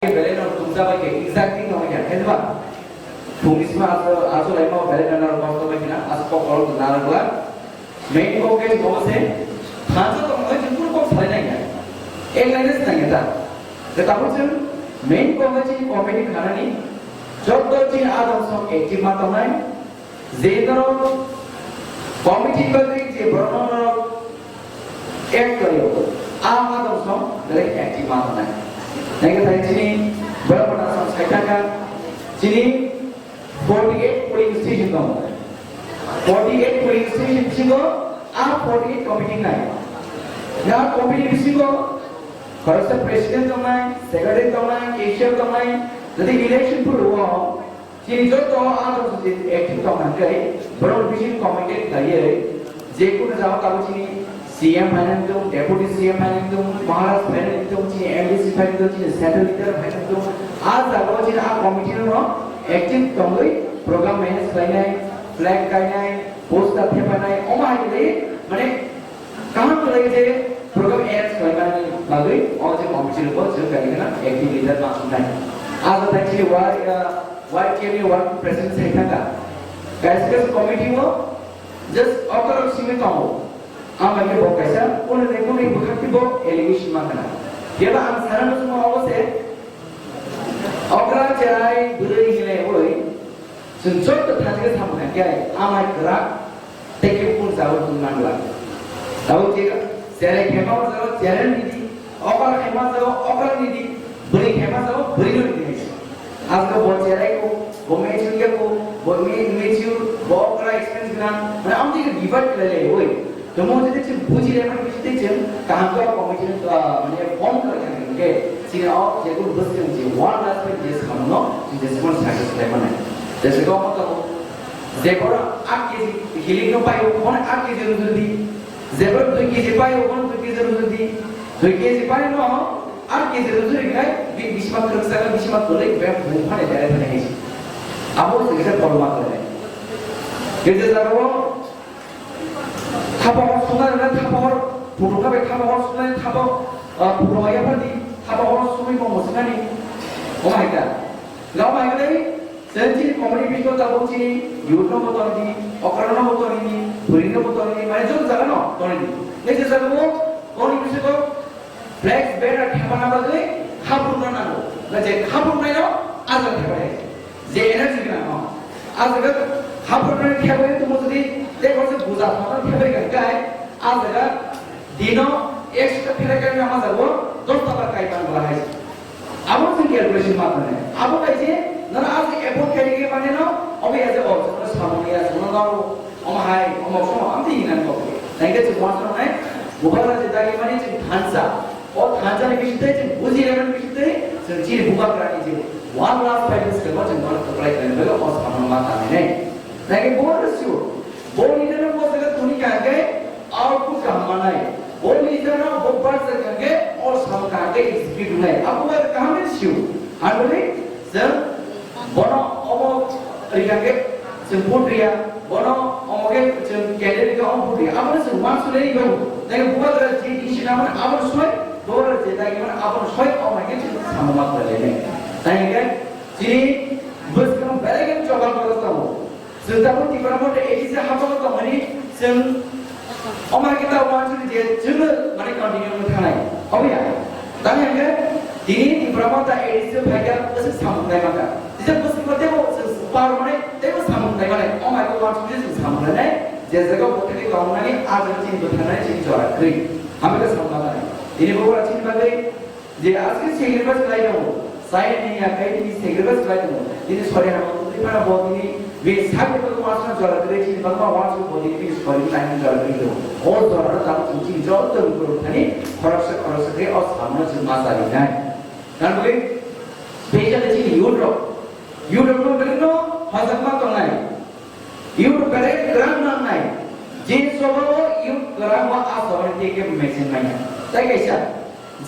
Belen tungsa bagi exactly namanya helva. Tungisma aso lema belen na kosto bagi na asko kol na gua. Main ko ke gose khansa to mai jipur ko sare nai ya. Ek line nai ta. Tetapi chen main ko ke comedy khana ni job to chin adam so active ma tamai zedaro comedy bagi je brono act kariyo. Ama to so dari active ma tamai. Naik tadi sini berapa nama saya kan sini 48 polling station kamu 48 polling station sini आप 48 committee नाई यहाँ committee sini kalau se president कमाई secretary कमाई cashier कमाई jadi election pun हुआ sini जो तो आप तो active कमाई करे बड़ों vision committee तैयार है जेकुन जाओ काबू sini CM Hanandum, Deputy CM Hanandum, Maharashtra Hanandum, MDC Hanandum, Central Leader Hanandum. आज जागो जिन आ committee नो active तंगई program manage करना है, flag करना है, post करते करना है, ओमा है ले मने कहाँ तो लगे जे program manage करना है बाकी और जो committee को जो करेंगे ना active leader मासूम नहीं. आज तो actually why के लिए work president से इतना कैसे committee वो just ऑकर सीमित हो आम लगे वो कैसा उन्हें देखो नहीं बुखाती वो एलिगेशन मांगना ये बात हम सारा लोग सुना होगा से अगला चराई बुरे हिले वही सुनचोट तो था जिसे हम क्या है आम एक रात तेरे पुन जाओ तुम मांगला ताऊ चेगा चेरे खेमा जाओ चेरे निधि अगला खेमा जाओ अगला निधि बुरी खेमा जाओ बुरी निधि आज का बहुत चेरे को वो मैचुर क्या को वो मैचुर वो अगला एक्सपेंस ग्रांड मैं आम जी के डिवाइड कर ले वही तो मुझे देखिए बुझी रहे हैं कि देखिए कहाँ का कॉम्पिटिशन का मैंने फॉर्म करके इनके सीनियर ऑफ जेको बस के मुझे वन लास्ट में जेस खानो जेस कौन सक्सेस ले मने जैसे को मतलब जेबर आठ के हिलिंग नो पाए कौन आठ के जरूरत दी जेबर 2 के जी पाए कौन 2 के जरूरत दी 2 के जी पाए नो आठ के जरूरत है कि बिस्मा कर सकता बिस्मा तो ले वे भूखा ले जा रहे हैं अब वो कैसे प्रॉब्लम आ रहा है कैसे जा रहा हो 타바가 수나는 타바가 부르가베 타바가 수나는 타바 부르가야 버디 타바가 수미 뭐 무슨 아니 오마이갓 라마이갓이 센치 코미디 비디오 따보지 유튜브 보더니 어카르나 보더니 브리노 보더니 많이 좀 자가노 또니 내가 자고 거기 비슷고 블랙 베라 타바나 바데 카부르나노 나제 카부르나요 아자 타바에 제 에너지가 나 아자가 카부르나 타바에 또 무슨 देखो से बुझा था ना फिर क्या है आज जगह दिनों एक से फिर क्या है हमारा वो दोस्त का काय बात बोला है अब वो कैलकुलेशन मात्र है अब कैसे ना आज एपोर्ट करेंगे माने ना अभी ऐसे और सब सामने या सुनो ना हम हाय हम सुनो हम भी इन्हें को नहीं के जो मात्र है बुखारा जितना कि माने जो धांसा और धांसा ने किसी तरह बुझी रहे हैं किसी तरह संजीव बुखार करानी चाहिए वन लास्ट पैकेज के बाद जनरल सप्लाई करने लगा और सामान माता नहीं लेकिन बहुत स्योर वो लीडर वो जगह तुनी क्या है आउटपुट का माना है वो लीडर ना वो बढ़ सकेंगे और सब का के एग्जीक्यूट है अब वो कहां में शिव आंदोलन सर बोनो ओमो रिकाके संपूर्ण रिया बोनो ओमो के कैलेंडर का ओमो रिया अब ने सुमान सुले ही गयो लेकिन बुआ का जी इसी नाम ने अब सोय दोर जेता कि मन अब सोय ओमो के साममा कर लेने ताई के जी बस कम बेलेगन चौबल करता हो Setahu di mana pun edisi apa pun kau mani sen, orang kita orang tu dia cuma mani continue mengenai, apa ya? Tapi yang ke di mana pun edisi bahagia pasti sambung dari mana? Jadi pasti kita tengok separuh mana, tengok sambung dari mana? Orang kita orang tu dia sambung dari mana? Jadi kalau kita di kaum ni ada ciri berkenaan ciri juara kiri, kami kita sambung dari. Ini bukan ciri bagai, jadi asal ciri bas lain tu, saya ni ya kayak ini ciri bas lain tu. Ini sorry nama tu di mana buat ini वे सारे तो master जरा करे कि बंदा watch को बोली कि story line जरा करे तो और जरा तब उनकी जॉब तो उनको थाने खराब से दे और सामने से मासा लेना है कारण बोले स्पेशल चीज यूट्यूब में देखो हजमा तो नहीं यूट्यूब करे ग्राम नाम नहीं जे सब यू ग्राम वा आसवरती के मैसेज नहीं है ताकि कैसा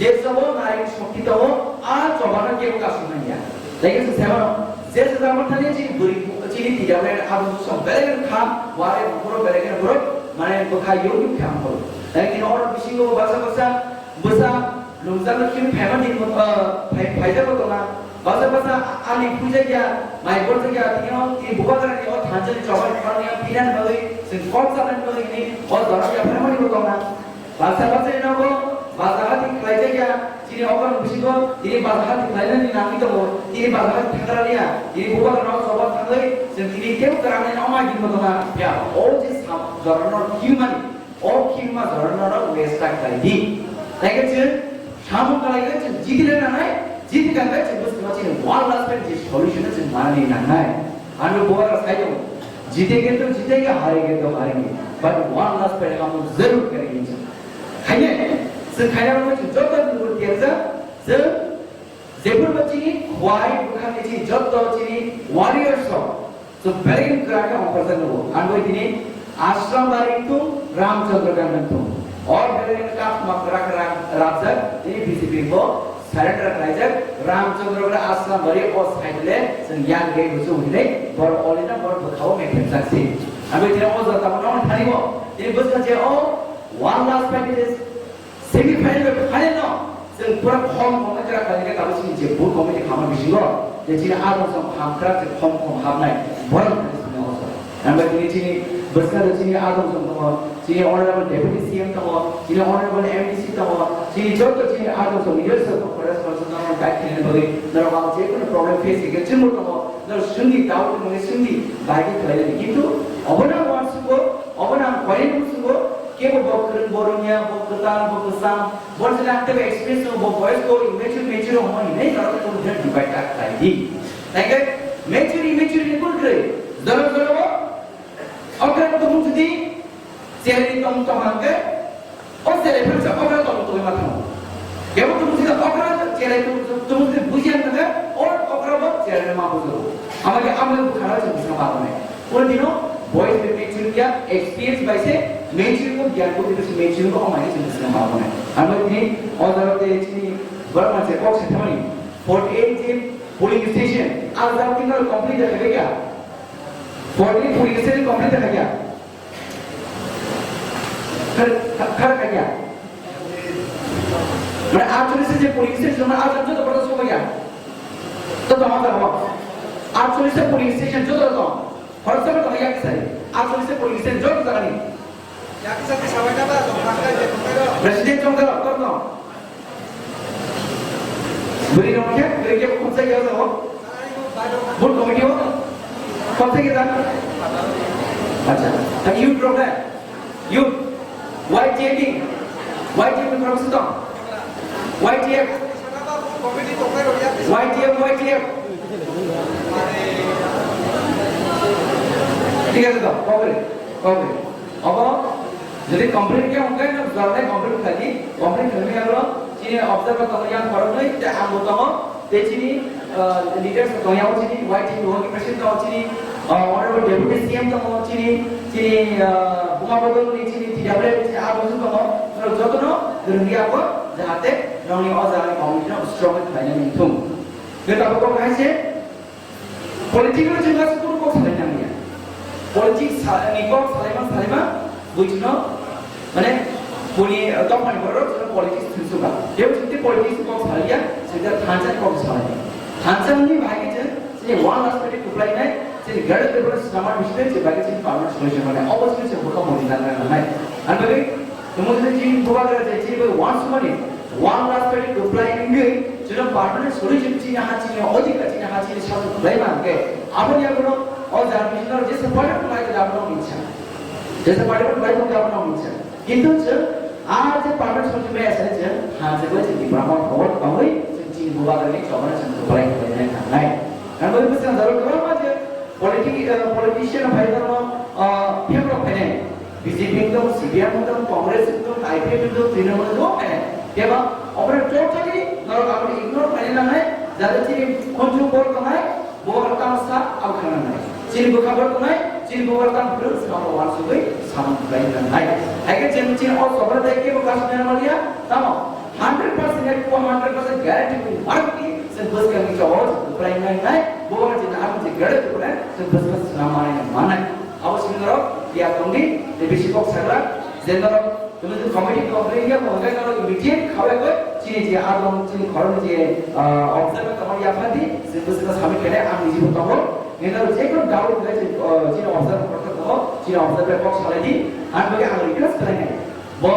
जे सब नारी शक्ति तो आ जमाना के का सुनाई है लेकिन सेवा जैसे zaman tadi ciri beri ciri tidak lain abu sam belajar kham ware buru belajar buru mana yang berkaya yuk kham buru. Tapi orang bising bahasa lungzang kim family faida ko na basa ali puja ya mai bor ya tino ini buka kara ni और थांचल चौबन करने या पिरन बगे simple सालन बगे ini और दरा या family ko na basa ina ko basa hati klaide ya ini orang bisiko ini basa hati klaide ni nami to ini basa hati thakara liya ini buka kara चौबन thangoi ini keu karane na ma gin ko na ya all this are human all human are not waste like klaide like it शामों का लगे जो जीत लेना है जीत का क्या चीज़ बस तुम्हारी one last पे जिस solution है जिस मारने ना है हम लोग बहुत रास्ता है जीतेंगे तो जीतेंगे हारेंगे तो हारेंगे but one last पे हम लोग जरूर करेंगे खाने से खाने में जो तो दूर किया जा जो जेबर बच्ची वाई बुखाने चीज़ जो तो चीज़ warriors हो तो very ग्राहक हम पर्सन हो अनुभव इतनी आश्रम वाली तो रामचंद्र का नंतो और मेरे का मकरा राजक ये बीसीपी को सरेंडर कराइजक रामचंद्र का आश्रम भरी और साइडले संज्ञान गए हुए उन्हें बड़ ओलिना बड़ बखाओ में फेंक सी अबे तेरा वो ज़रा तमन्ना मन थानी वो ये बस का जे ओ वन लास्ट पैकेज सेमीफाइनल में खाने ना सिर्फ पूरा फॉर्म को ना जरा खाने के काबिल सी जे बुल कॉमेडी खामा बिशिंगो जे चीज़ आदम सब खाम करा जे फॉर्म को खाम नहीं बड़ नंबर तीन चीज़ बस का चीज़ आदम सब तो चीज़ ऑनरेबल डेप्यूटी सीएम तो चीज़ ऑनरेबल एमडीसी तो चीज़ जो तो चीज़ आदम सब ये सब तो फॉरेस्ट पर्सन ना बैक करने लगे नर वाला चीज़ को प्रॉब्लम फेस किया चिन्ह तो नर सुंदी डाउट में सुंदी बाकी खाया नहीं किंतु अबना वार्स को अबना क्वालिटी को केवल बकरन बोरुनिया बकतान बकसाम बहुत से लगते हैं एक्सपीरियंस हो वॉइस को इमेच्योर हो नहीं करते तो उधर डिवाइड करता है लाइक मेच्योर इक्वल करे जरूर अगर तुम जुदी सेलेरी तुम तमांगे और सेलेरी फिर सब अगर तुम मत हो क्या वो तुम जुदी अगर सेलेरी तुम जुदी बुझिया नगे और अगर वो सेलेरी माँ बुझो हमारे अमल बुखारा जो बुझना बात में उन दिनों बॉयज में मेच्योर किया एक्सपीरियंस बाइसे मेच्योर को ज्ञान को दिवस मेच्योर को हमारे जो बुझना बात में हमारे दिन और जरूरत है इतनी बड़ा मत से कॉक्स है हमारी 48 जिम पोलिंग स्टेशन आज जब तीनों कंप्लीट है क्या 40 पुलिस से कंप्लीट है क्या कर क्या मैं आप चुने से पुलिस से जो मैं आज जो तो बड़ा सो गया तो हमारा हुआ आप चुने से पुलिस स्टेशन जो तो हर समय तो क्या किसा है आप चुने से पुलिस स्टेशन जो तो नहीं क्या किसा के समय का बात प्रेसिडेंट जो कर दो बुरी लोग क्या कौन सा क्या हो बोर्ड कमेटी हो कौन से किसान अच्छा तो youth programme youth YTF programme से तो YTF ठीक है तो कॉपरेट अब यदि कंप्लीट क्या होगा ना ज़्यादा कंप्लीट खाली कंप्लीट करने का लोग चीज़ ऑब्जर्व करते हैं यहाँ फॉरम नहीं तो हम होता हो तेज़ी लीडर्स तो यहाँ हो चीज़ YTF लोगों की प्रेसिडेंट हो चीज़ ऑनरेबल डेप्यूटी सीएम तो हो चीज़ बुमा बदल नहीं चीज़ TWF आप उसे तो हो तो जो तो नो दुनिया को जहाँ तक राउंड और जहाँ कम्युनिटी ना स्ट्रॉन्ग फाइनल में तुम फिर तब को कहाँ से पॉलिटिकल जगह से तुम को समझना नहीं है पॉलिटिक्स निको सालेमा बुझनो माने पुनी तो पानी पर रोज पॉलिटिक्स सुनता ये जितने पॉलिटिक्स को सालिया सीधा थांचा को सालिया थांचा नहीं भाई के ये वन एस्पेक्ट को अप्लाई नहीं से गड़ के पर समाज विषय से बाकी चीज पावर सॉल्यूशन माने ऑब्वियसली से बुका मोदी ना है अनबे तो मुझे चीज बुका कर चाहिए चीज वंस मनी वन एस्पेक्ट को अप्लाई नहीं जो पार्टनर सॉल्यूशन चीज यहाँ चीज अधिक चीज यहाँ चीज सब अप्लाई मांगे आप ये करो और जार्मिशन और जैसे पार्टनर लाइक आप लोग इच्छा जैसे पार्टनर लाइक होगा आप लोग इच्छा किंतु जो आज पार्टनर सॉल्यूशन में ऐसा है हाँ से कोई चीज ब्राह्मण खबर कहोई चीज बुका करने चौबन से अप्लाई करने का नहीं अनबे बस जरूर करो मत politician भाई तो फेमस है बीजेपी तो सीपीएम तो कांग्रेस तो आईपीएम तो तृणमूल तो है क्या बात और टोटली नॉर्थ आपने इग्नोर करने लगा है ज़्यादा चीज़ कंट्रोल कर कमाए वो करता है साथ अब करना है चीज़ को खबर कमाए चीज़ को करता है फिर सामने वाला सुबह सामने कहीं करना है अगर चीज़ और खबर देखे वो काश देने वाली है तब 100% है वो 100% गारंटी कोई बात नहीं सिर्फ बस करने का और अप्लाई नहीं है वो वाला चीज़ आप मुझे गलत बोला है सिर्फ बस नामाने माना है अब सुंदर या तुमने ये बेसिक ऑफ सगला जेनरल तुम्हें तो कमेटी को अप्लाई किया वो क्या करो मीटिंग खावे कोई Cini je adong cini koron je observe kamar ya phadi sebesar sampai kene am nijibu tomo ngendar je kon doubt le cini observe korte tomo cini observe box haladi an bagi ang request karenge bo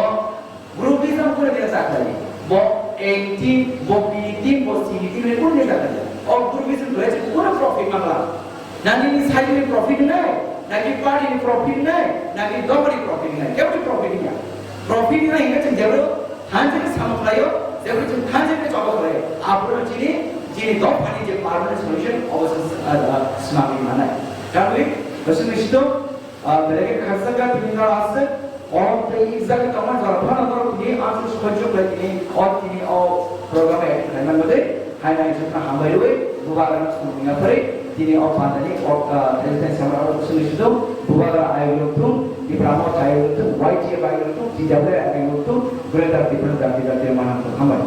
groupism করে দিতে চাকরি bo active bo pdt bo cdt এর কোন দিতে চাকরি और groupism রয়েছে পুরো প্রফিট মামলা নাকি সাইড में प्रॉफिट নাই নাকি পার্টি प्रॉफिट নাই নাকি দমরি प्रॉफिट নাই কেউ प्रॉफिट নাই प्रॉफिट নাই এটা যেগুলো 한지를 사먹어요. 제가 지금 한지를 적어서요. 앞으로 지니 더 많이 이제 permanent solution 어서 스마트이 많아요. 그다음에 무슨 것이도 내게 가서가 들리는 알았어. the exact command 하나로 그게 아주 스포츠적이니 어디니 프로그램에 가는 건데 하나의 좀 한번에 누가라는 소리가 그래. তিনি অপাদানি রেজিস্ট্যান্স আমরা সলিউশন বুবাদা আয়োগটো ডিপ্লোমা আয়োগটো ওয়াইটি আয়োগটো ডিডব্লিউ আয়োগটো গ্রেটার ডিফারেন্ট জাতি জাতির মানক খামাই